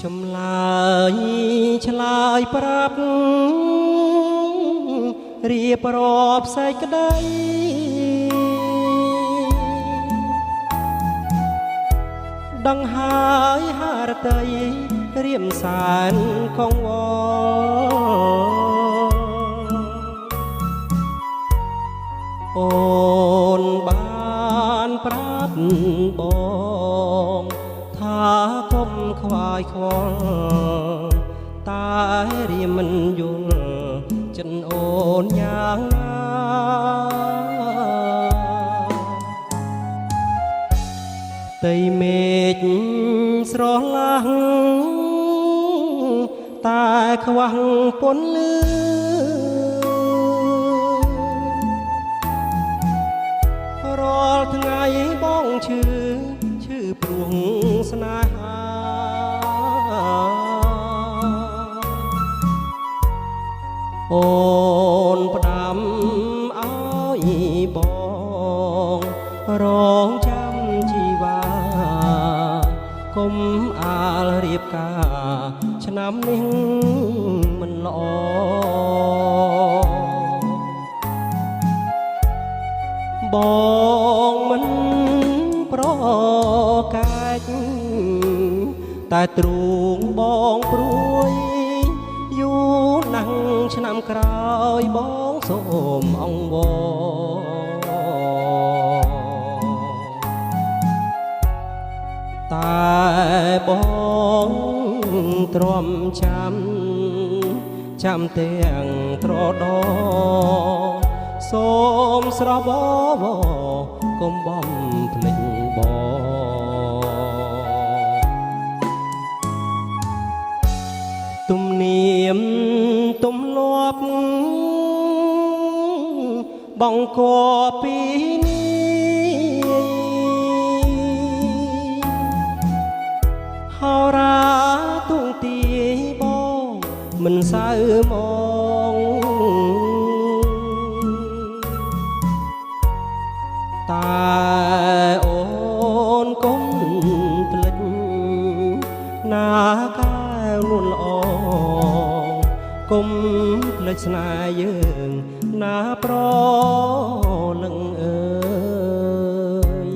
ចម្លើយឆ្លើយប្រាប់រៀបរាប់សេចក្តីដឹងហើយហារតីរៀមសានកងវអូនបានប្រាប់បងថាកុំខ្វាយខ្វល់តែរៀមមិនយល់ចិនអូនយ៉ាងណាតីមេឃស្រឡាំងតែខ្វះពន្លឺរាល់ថ្ងៃបងឈឺព្រោះស្នេហាអូនផ្ដាំឲ្យបងរងចាំជីវ៉ាកុំអាលរៀបការឆ្នាំនេះមិនល្អបងមិនប្រកាច់តែទ្រូងបងព្រួយយូរណាស់ឆ្នាំក្រោយបងសូមអង្វរតែបងទ្រាំចាំទាំងត្រដសូមស្រស់បវកុំបំភ្លេចបងទំនៀមទំលាប់បងកពីនេះហោរាទុងទាយបងមិនសៅមកតែអូនកុំភ្លេចណាកាវនួនល្អកុំភ្លេចស្នេហ៍យើងណាប្រលឹងអើយ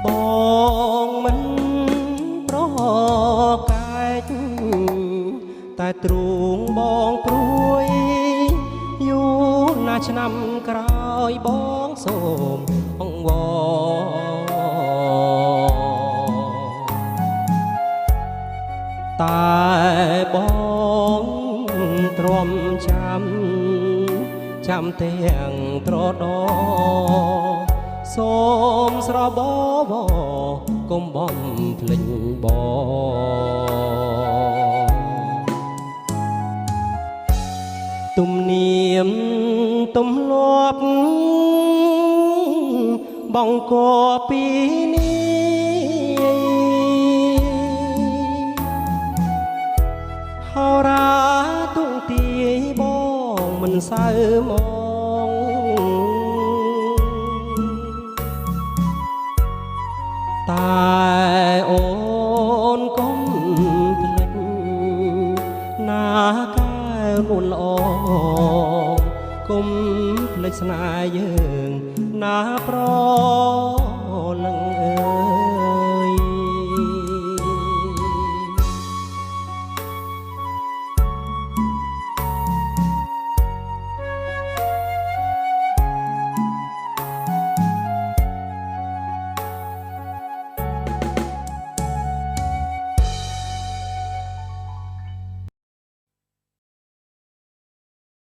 បងមិនប្រកាច់តែទ្រូងបងព្រួយយូរណាស់ឆ្នាំក្រោយបងសូមអង្វរតែបងទ្រាំចាំទាំងត្រដសូមស្រស់បវកុំបំភ្លេចបងទំនៀមទំលាប់បងកពីនេះហោរាទុងទាយបងមិនសៅមកតែអូនកុំភ្លេចណាកាវនួនល្អកុំភ្លេចស្នេហ៍យើងណាប្រ